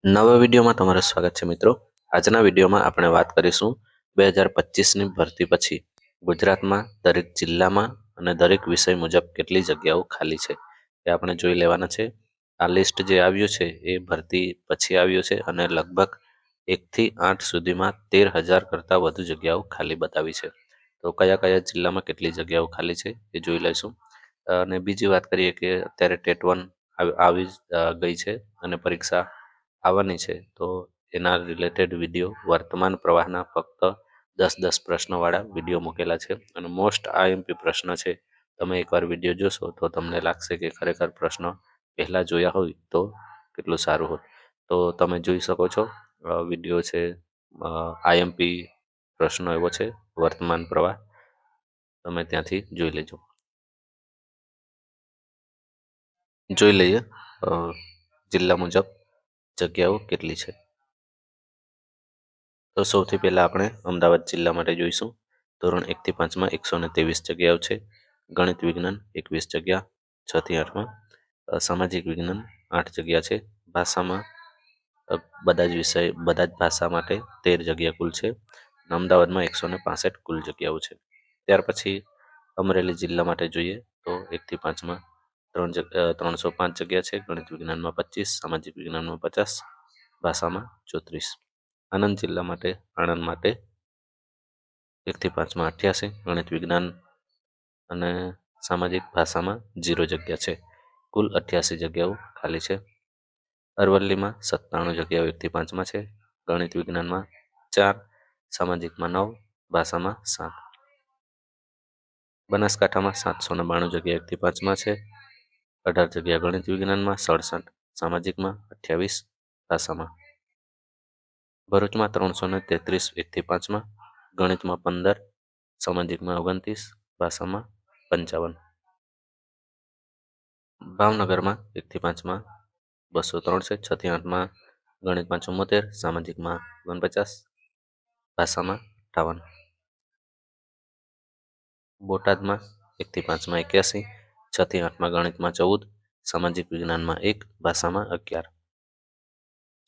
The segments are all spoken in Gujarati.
નવા વિડીયોમાં તમારું સ્વાગત છે મિત્રો. આજના વિડીયોમાં આપણે વાત કરીશું 2025ની ભરતી પછી ગુજરાતમાં દરેક જિલ્લામાં અને દરેક વિષય મુજબ કેટલી જગ્યાઓ ખાલી છે એ આપણે જોઈ લેવાના છે. આ લિસ્ટ જે આવ્યું છે એ ભરતી પછી આવ્યું છે અને લગભગ 1થી 8 સુધીમાં 13,000 કરતાં વધુ જગ્યાઓ ખાલી બતાવી છે. તો કયા કયા જિલ્લામાં કેટલી જગ્યાઓ ખાલી છે એ જોઈ લઈશું. અને બીજી વાત કરીએ કે અત્યારે ટેટ 1 આવી ગઈ છે અને પરીક્ષા આવવાની છે, તો એના રિલેટેડ વિડીયો વર્તમાન પ્રવાહના ફક્ત 10-10 પ્રશ્નોવાળા વિડીયો મૂકેલા છે અને મોસ્ટ આઈએમપી પ્રશ્ન છે. તમે એકવાર વિડીયો જોશો તો તમને લાગશે કે ખરેખર પ્રશ્ન પહેલાં જોયા હોય તો કેટલું સારું હોત. તો તમે જોઈ શકો છો વિડીયો છે, આઈએમપી પ્રશ્નો એવો છે વર્તમાન પ્રવાહ, તમે ત્યાંથી જોઈ લેજો. જોઈ લઈએ જિલ્લા મુજબ જગ્યાઓ કેટલી છે. તો સૌથી પહેલાં આપણે અમદાવાદ જિલ્લા માટે જોઈશું. ધોરણ 1થી 5માં 123 જગ્યાઓ છે. ગણિત વિજ્ઞાન 21 જગ્યા, 6થી 8માં. સામાજિક વિજ્ઞાન 8 જગ્યા છે. ભાષામાં બધા જ ભાષા માટે 13 જગ્યા કુલ છે. અમદાવાદમાં 165 કુલ જગ્યાઓ છે. ત્યાર પછી અમરેલી જિલ્લા માટે જોઈએ તો 1થી 5માં 305 જગ્યા છે. ગણિત વિજ્ઞાનમાં 25, સામાજિક વિજ્ઞાનમાં 50, ભાષામાં 34. આણંદ જિલ્લા માટે આણંદ માટે 1થી 5માં 88, ગણિત વિજ્ઞાન અને સામાજિક ભાષામાં 0 જગ્યા છે. કુલ 88 જગ્યાઓ ખાલી છે. અરવલ્લીમાં 97 જગ્યાઓ 1થી 5માં છે. ગણિત વિજ્ઞાનમાં 4, સામાજિકમાં 9, ભાષામાં 7. બનાસકાંઠામાં 792 જગ્યા 1થી 5માં છે. 18 જગ્યા ગણિત વિજ્ઞાનમાં, 67 સામાજિકમાં, 28 ભાષામાં. ભરૂચમાં 333 1થી 5માં, ગણિતમાં 15, સામાજિકમાં 29, ભાષામાં 55. ભાવનગરમાં 1થી 5માં 203 છે. 6થી 8માં ગણિતમાં 74, સામાજિકમાં 49, ભાષામાં 58. બોટાદમાં 1થી 5માં 81, 6થી 8માં ગણિતમાં 14, સામાજિક વિજ્ઞાનમાં 1, ભાષામાં 11.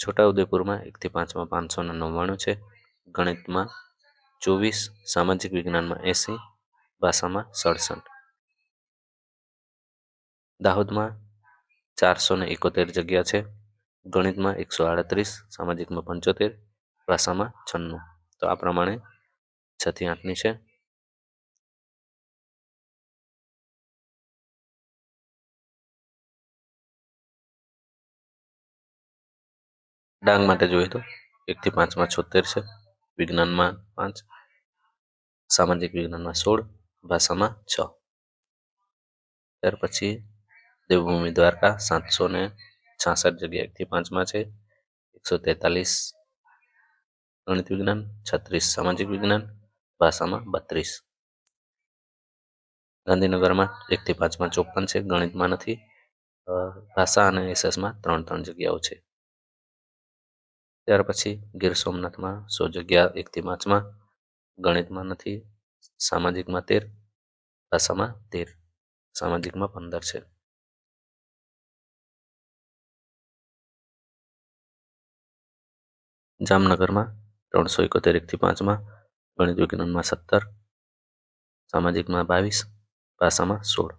છોટાઉદેપુરમાં 1થી 5માં 599 છે. ગણિતમાં 24, સામાજિક વિજ્ઞાનમાં 80, ભાષામાં 67. દાહોદમાં 471 જગ્યા છે. ગણિતમાં 138, સામાજિકમાં 75, ભાષામાં 96. તો આ પ્રમાણે 6થી 8ની છે. ડાંગ માટે જોઈએ તો 1થી 5માં 76 છે. વિજ્ઞાનમાં 5, સામાજિક વિજ્ઞાનમાં 16, ભાષામાં 6. ત્યાર પછી દેવભૂમિ દ્વારકા 766 જગ્યા 1થી 5માં છે. 143 ગણિત વિજ્ઞાન, 36 સામાજિક વિજ્ઞાન, ભાષામાં 32. ગાંધીનગરમાં 1થી 5માં 54 છે. ગણિતમાં નથી, ભાષા અને એસએસમાં 3 જગ્યાઓ છે. ત્યાર પછી ગીર સોમનાથમાં 100 જગ્યા 1થી 5માં, ગણિતમાં નથી, સામાજિકમાં 13, ભાષામાં 13, સામાજિકમાં 15 છે. જામનગરમાં 371 1થી 5માં, ગણિત વિજ્ઞાનમાં 17, સામાજિકમાં 22, ભાષામાં 16.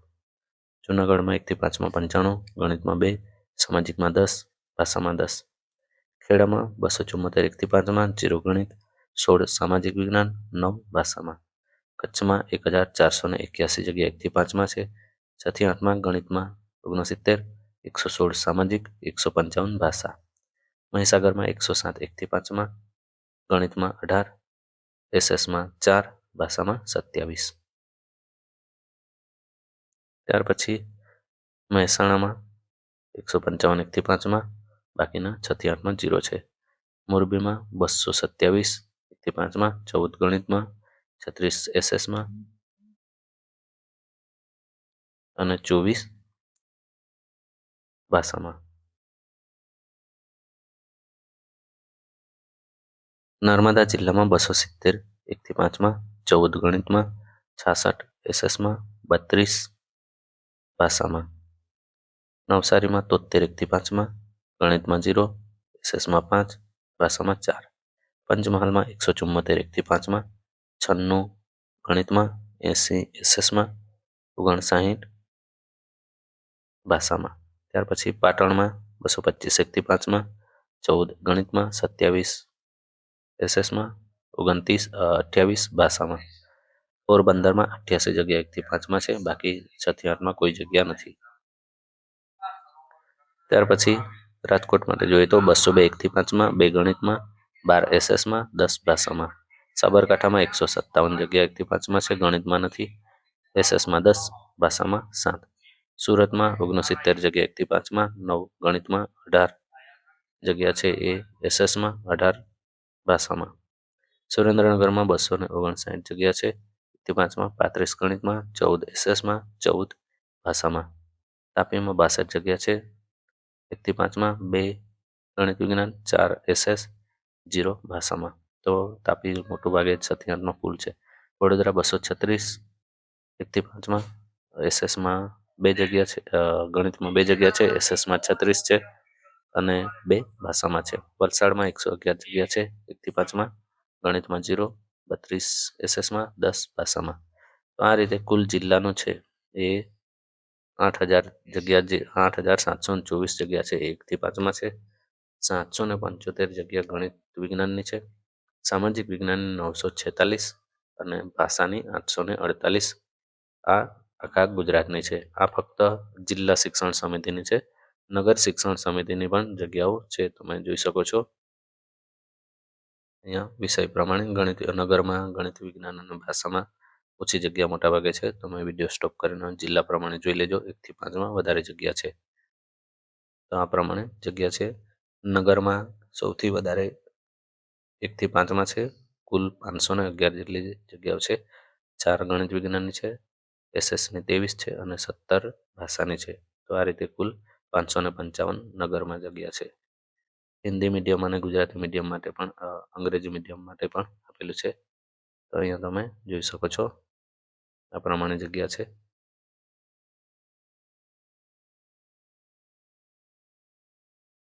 જૂનાગઢમાં 1થી 5માં 95, ગણિતમાં 2, સામાજિકમાં 10, ભાષામાં 10. ખેડામાં 274 1થી 5માં, 0 ગણિત, 16 સામાજિક વિજ્ઞાન, 9 ભાષામાં. કચ્છમાં 1481 જગ્યા 1થી 5માં છે. 6થી 8માં ગણિતમાં 69, 116 સામાજિક, 155 ભાષા. મહીસાગરમાં 107 1થી 5માં, ગણિતમાં 18, એસએસમાં 4, ભાષામાં 27. ત્યાર પછી મહેસાણામાં 155 1થી 5માં, બાકીના 6થી 8માં 0 છે. મોરબીમાં 227 1થી 5માં, 14 ગણિતમાં, 36 એસએસમાં અને 24 ભાષામાં. નર્મદા જિલ્લામાં 270 1થી 5માં, 14 ગણિતમાં, 66 એસએસમાં, 32 ભાષામાં. નવસારીમાં 73 1થી 5માં, ગણિતમાં 0, એસએસમાં 5, ભાષામાં 4. પંચમહાલમાં 174 1 થી 5માં, 96 ગણિતમાં, 80 એસએસમાં, 59 ભાષામાં. ત્યાર પછી પાટણમાં 225 1 થી 5માં, 14 ગણિતમાં, 27 એસએસમાં, 28 ભાષામાં. પોરબંદરમાં 88 જગ્યા 1 થી 5માં છે, બાકી 6 થી 8માં કોઈ જગ્યા નથી. ત્યાર પછી રાજકોટ માટે જોઈએ તો 202 1 થી 5માં, 2 ગણિતમાં, 12 એસએસમાં, 10 ભાષામાં. સાબરકાંઠામાં 157 જગ્યા 1 થી 5માં છે, ગણિતમાં નથી, એસએસમાં 10, ભાષામાં 7. સુરતમાં 69 જગ્યા 1 થી 5માં, 9 ગણિતમાં, 18 જગ્યા છે એ એસએસમાં, 18 ભાષામાં. સુરેન્દ્રનગરમાં 259 જગ્યા છે 1 થી 5માં, 35 ગણિતમાં, 14 એસએસમાં, 14 ભાષામાં. તાપીમાં 62 જગ્યા છે 1 થી 5માં, 2 ગણિત વિજ્ઞાન, 4 એસએસ, 0 ભાષામાં. તો તાપી મોટું ભાગે 6 થી 8નો ફૂલ છે. વડોદરા 236 1 થી 5માં, એસએસમાં 2 જગ્યા છે, ગણિતમાં 2 જગ્યા છે, એસએસમાં 36 છે અને 2 ભાષામાં છે. વલસાડમાં 111 જગ્યા છે 1 થી 5માં, ગણિતમાં 0, 32 એસએસમાં, 10 ભાષામાં. તો આ રીતે કુલ જિલ્લાનું છે એ 8,000 જગ્યા, જે 8,724 જગ્યા છે 1 થી 5માં છે. 775 જગ્યા ગણિત વિજ્ઞાનની છે. સામાજિક વિજ્ઞાનની 946 અને ભાષાની 848. આ આખા ગુજરાતની છે. આ ફક્ત જિલ્લા શિક્ષણ સમિતિની છે. નગર શિક્ષણ સમિતિની પણ જગ્યાઓ છે, તમે જોઈ શકો છો. અહીંયા વિષય પ્રમાણે ગણિત નગરમાં ગણિત વિજ્ઞાન અને ભાષામાં ઓછી જગ્યા મોટા ભાગે છે. તમે વિડીયો સ્ટોપ કરીને જિલ્લા પ્રમાણે જોઈ લેજો. 1 થી 5માં વધારે જગ્યા છે. તો આ પ્રમાણે જગ્યા છે. નગરમાં સૌથી વધારે 1 થી 5માં છે. કુલ 511 જેટલી જગ્યાઓ છે. 4 ગણિત વિજ્ઞાનની છે, એસએસની 23 છે અને 17 ભાષાની છે. તો આ રીતે કુલ 555 નગરમાં જગ્યા છે. હિન્દી મીડિયમ અને ગુજરાતી મીડિયમ માટે પણ, અંગ્રેજી મીડિયમ માટે પણ આપેલું છે. તો અહીંયા તમે જોઈ શકો છો આ પ્રમાણે જગ્યા છે.